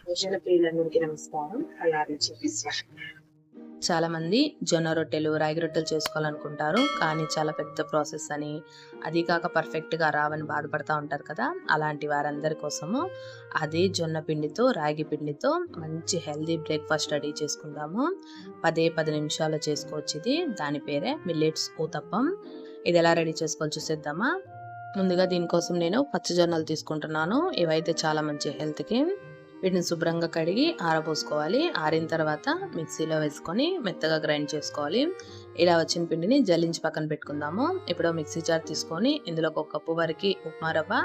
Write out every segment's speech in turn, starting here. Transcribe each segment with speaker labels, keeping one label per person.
Speaker 1: భోజన ప్రియులందరికీ నమస్కారం. అలాగే చూపిస్తా.
Speaker 2: చాలామంది జొన్న రొట్టెలు, రాగి రొట్టెలు చేసుకోవాలనుకుంటారు. కానీ చాలా పెద్ద ప్రాసెస్ అని, అది కాక పర్ఫెక్ట్‌గా రావని బాధపడతా ఉంటారు కదా! అలాంటి వారందరి కోసము అదే జొన్న పిండితో, రాగి పిండితో మంచి హెల్తీ బ్రేక్‌ఫాస్ట్ రెడీ చేసుకుందాము. 10 నిమిషాల్లో చేసుకోవచ్చు ఇది. దాని పేరే మిల్లెట్స్ ఊతప్పం. ఇది ఎలా రెడీ చేసుకోవాలో చూసేద్దామా? ముందుగా దీనికోసం నేను పచ్చజొన్నలు తీసుకుంటున్నాను. ఇవైతే చాలా మంచి హెల్త్‌కి. వీటిని శుభ్రంగా కడిగి ఆరబోసుకోవాలి. ఆరిన తర్వాత మిక్సీలో వేసుకొని మెత్తగా గ్రైండ్ చేసుకోవాలి. ఇలా వచ్చిన పిండిని జల్లించి పక్కన పెట్టుకుందాము. ఇప్పుడు మిక్సీ జార్ తీసుకొని ఇందులో 1 కప్పు వరకు ఉప్మా రవ్వ,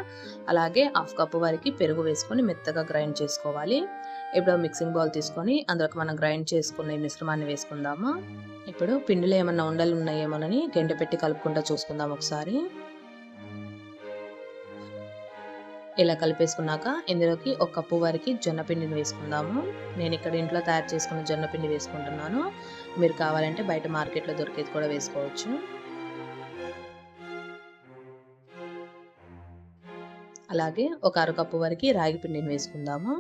Speaker 2: అలాగే 1/2 కప్పు వరకు పెరుగు వేసుకొని మెత్తగా గ్రైండ్ చేసుకోవాలి. ఇప్పుడు మిక్సింగ్ బౌల్ తీసుకొని అందులోకి మనం గ్రైండ్ చేసుకున్న ఈ మిశ్రమాన్ని వేసుకుందాము. ఇప్పుడు పిండిలో ఏమన్నా ఉండలు ఉన్నాయేమోనని గెంటె పెట్టి కలుపుకుంటూ చూసుకుందాం ఒకసారి. ఇలా కలిపేసుకున్నాక ఇందులోకి 1 కప్పు వరకు జొన్న పిండిని వేసుకుందాము. నేను ఇక్కడ ఇంట్లో తయారు చేసుకున్న జొన్న పిండి వేసుకుంటున్నాను. మీరు కావాలంటే బయట మార్కెట్లో దొరికేది కూడా వేసుకోవచ్చు. అలాగే ఒక 1/2 కప్పు వరకు రాగి పిండిని వేసుకుందాము.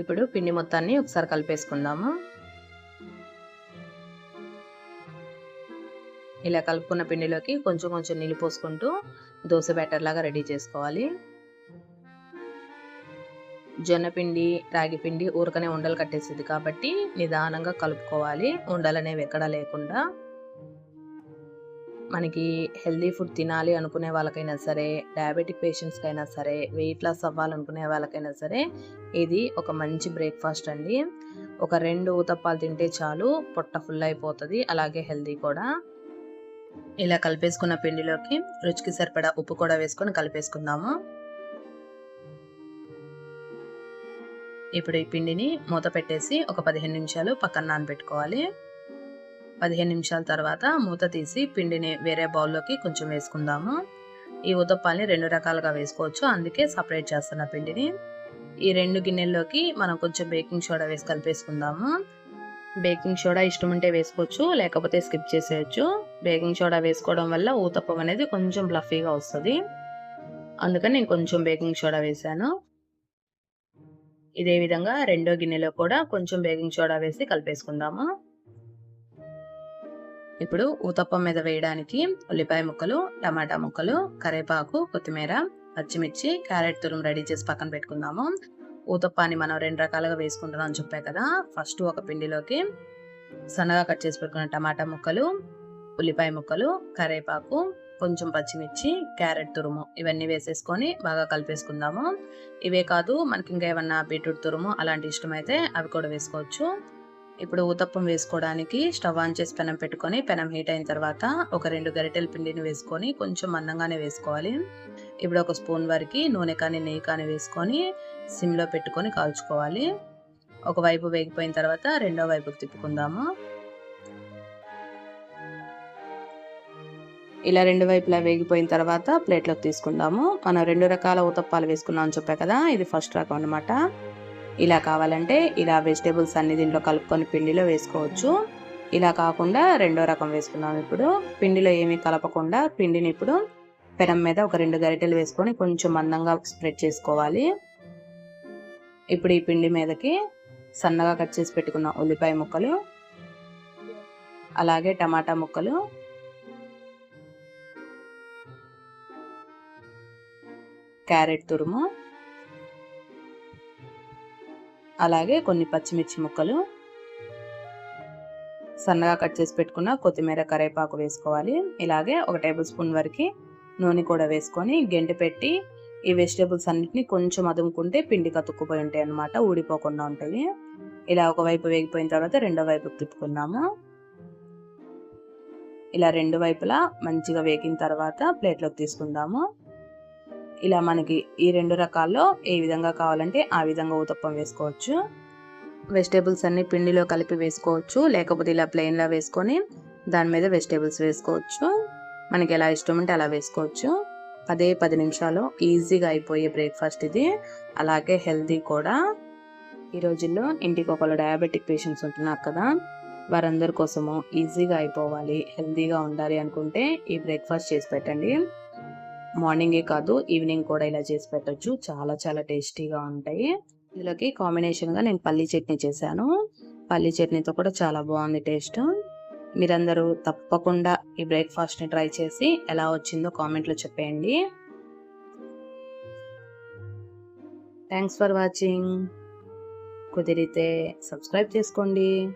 Speaker 2: ఇప్పుడు పిండి మొత్తాన్ని ఒకసారి కలిపేసుకుందాము. ఇలా కలుపుకున్న పిండిలోకి కొంచెం కొంచెం నీళ్ళు పోసుకుంటూ దోశ బ్యాటర్ లాగా రెడీ చేసుకోవాలి. జొన్న పిండి, రాగి పిండి ఊరకనే ఉండలు కట్టేసేది కాబట్టి నిదానంగా కలుపుకోవాలి, ఉండలనేవి ఎక్కడా లేకుండా. మనకి హెల్దీ ఫుడ్ తినాలి అనుకునే వాళ్ళకైనా సరే, డయాబెటిక్ పేషెంట్స్‌కైనా సరే, వెయిట్ లాస్ అవ్వాలనుకునే వాళ్ళకైనా సరే ఇది ఒక మంచి బ్రేక్‌ఫాస్ట్ అండి. ఒక 2 ఊతప్పాలు తింటే చాలు, పొట్ట ఫుల్ అయిపోతది. అలాగే హెల్దీ కూడా. ఇలా కలిపేసుకున్న పిండిలోకి రుచికి సరిపడా ఉప్పు కూడా వేసుకొని కలిపేసుకుందాము. ఇప్పుడు ఈ పిండిని మూత పెట్టేసి ఒక 15 నిమిషాలు పక్కన నానబెట్టుకోవాలి. 15 నిమిషాల తర్వాత మూత తీసి పిండిని వేరే బౌల్లోకి కొంచెం వేసుకుందాము. ఈ ఊతప్పాల్ని 2 రకాలుగా వేసుకోవచ్చు, అందుకే సపరేట్ చేస్తున్న పిండిని. ఈ 2 గిన్నెల్లోకి మనం కొంచెం బేకింగ్ సోడా వేసి కలిపేసుకుందాము. బేకింగ్ సోడా ఇష్టం ఉంటే వేసుకోవచ్చు, లేకపోతే స్కిప్ చేసేయచ్చు. బేకింగ్ సోడా వేసుకోవడం వల్ల ఊతప్పం అనేది కొంచెం ఫ్లఫీగా వస్తుంది. అందుకని నేను కొంచెం బేకింగ్ సోడా వేసాను. ఇదే విధంగా రెండో గిన్నెలో కూడా కొంచెం బేకింగ్ సోడా వేసి కలిపేసుకుందాము. ఇప్పుడు ఊతప్పం మీద వేయడానికి ఉల్లిపాయ ముక్కలు, టమాటా ముక్కలు, కరివేపాకు, కొత్తిమీర, పచ్చిమిర్చి, క్యారెట్ తురుము రెడీ చేసి పక్కన పెట్టుకుందాము. ఊతప్పాన్ని మనం 2 రకాలుగా వేసుకుంటున్నాం అని చెప్పా కదా. ఫస్ట్ ఒక పిండిలోకి సన్నగా కట్ చేసి పెట్టుకున్న టమాటా ముక్కలు, ఉల్లిపాయ ముక్కలు, కరివేపాకు, కొంచెం పచ్చిమిర్చి, క్యారెట్ తురుము ఇవన్నీ వేసేసుకొని బాగా కలిపేసుకుందాము. ఇవే కాదు, మనకి ఇంకా ఏమన్నా బీట్రూట్ తురుము అలాంటి ఇష్టమైతే అవి కూడా వేసుకోవచ్చు. ఇప్పుడు ఊతప్పం వేసుకోవడానికి స్టవ్ ఆన్ చేసి పెనం పెట్టుకొని, పెనం హీట్ అయిన తర్వాత ఒక 2 గరిటెల పిండిని వేసుకొని కొంచెం మందంగానే వేసుకోవాలి. ఇప్పుడు ఒక స్పూన్ వరకు నూనె కానీ నెయ్యి కానీ వేసుకొని సిమ్లో పెట్టుకొని కాల్చుకోవాలి. ఒకవైపు వేగిపోయిన తర్వాత రెండో వైపుకి తిప్పుకుందాము. ఇలా 2 వైపులా వేగిపోయిన తర్వాత ప్లేట్లోకి తీసుకుందాము. మనం 2 రకాల ఊతప్పాలు వేసుకున్నాం అని చెప్పా కదా, ఇది ఫస్ట్ రకం అనమాట. ఇలా కావాలంటే ఇలా వెజిటేబుల్స్ అన్ని దీంట్లో కలుపుకొని పిండిలో వేసుకోవచ్చు. ఇలా కాకుండా రెండో రకం వేసుకున్నాం. ఇప్పుడు పిండిలో ఏమీ కలపకుండా పిండిని ఇప్పుడు పెనం మీద ఒక 2 గరిటెలు వేసుకొని కొంచెం మందంగా స్ప్రెడ్ చేసుకోవాలి. ఇప్పుడు ఈ పిండి మీదకి సన్నగా కట్ చేసి పెట్టుకున్న ఉల్లిపాయ ముక్కలు, అలాగే టమాటా ముక్కలు, క్యారెట్ తురుము, అలాగే కొన్ని పచ్చిమిర్చి ముక్కలు, సన్నగా కట్ చేసి పెట్టుకున్న కొత్తిమీర, కరివేపాకు వేసుకోవాలి. ఇలాగే 1 టేబుల్ స్పూన్ వరకు నూనె కూడా వేసుకొని గెంటె పెట్టి ఈ వెజిటేబుల్స్ అన్నిటిని కొంచెం అదుముకుంటే పిండి కతుక్కుపోయి ఉంటాయి అన్నమాట, ఊడిపోకుండా ఉంటుంది. ఇలా ఒకవైపు వేగిపోయిన తర్వాత రెండో వైపుకి తిప్పుకుందాము. ఇలా 2 వైపులా మంచిగా వేగిన తర్వాత ప్లేట్లోకి తీసుకుందాము. ఇలా మనకి ఈ 2 రకాల్లో ఏ విధంగా కావాలంటే ఆ విధంగా ఊతప్పం వేసుకోవచ్చు. వెజిటేబుల్స్ అన్ని పిండిలో కలిపి వేసుకోవచ్చు, లేకపోతే ఇలా ప్లెయిన్లా వేసుకొని దాని మీద వెజిటేబుల్స్ వేసుకోవచ్చు. మనకి ఎలా ఇష్టం ఉంటే అలా వేసుకోవచ్చు. 10 నిమిషాలు ఈజీగా అయిపోయే బ్రేక్ఫాస్ట్ ఇది, అలాగే హెల్తీ కూడా. ఈ రోజుల్లో ఇంటికి ఒకళ్ళు డయాబెటిక్ పేషెంట్స్ ఉంటున్నారు కదా, వారందరి కోసము ఈజీగా అయిపోవాలి, హెల్తీగా ఉండాలి అనుకుంటే ఈ బ్రేక్ఫాస్ట్ చేసి పెట్టండి. మార్నింగే కాదు ఈవినింగ్ కూడా ఇలా చేసి పెట్టొచ్చు, చాలా చాలా టేస్టీగా ఉంటాయి. ఇందులోకి కాంబినేషన్గా నేను పల్లీ చట్నీ చేశాను. పల్లీ చట్నీతో కూడా చాలా బాగుంది టేస్ట్. మీరందరూ తప్పకుండా ఈ బ్రేక్ఫాస్ట్ని ట్రై చేసి ఎలా వచ్చిందో కామెంట్లో చెప్పేయండి. Thanks for watching. కుదిరితే సబ్స్క్రైబ్ చేసుకోండి.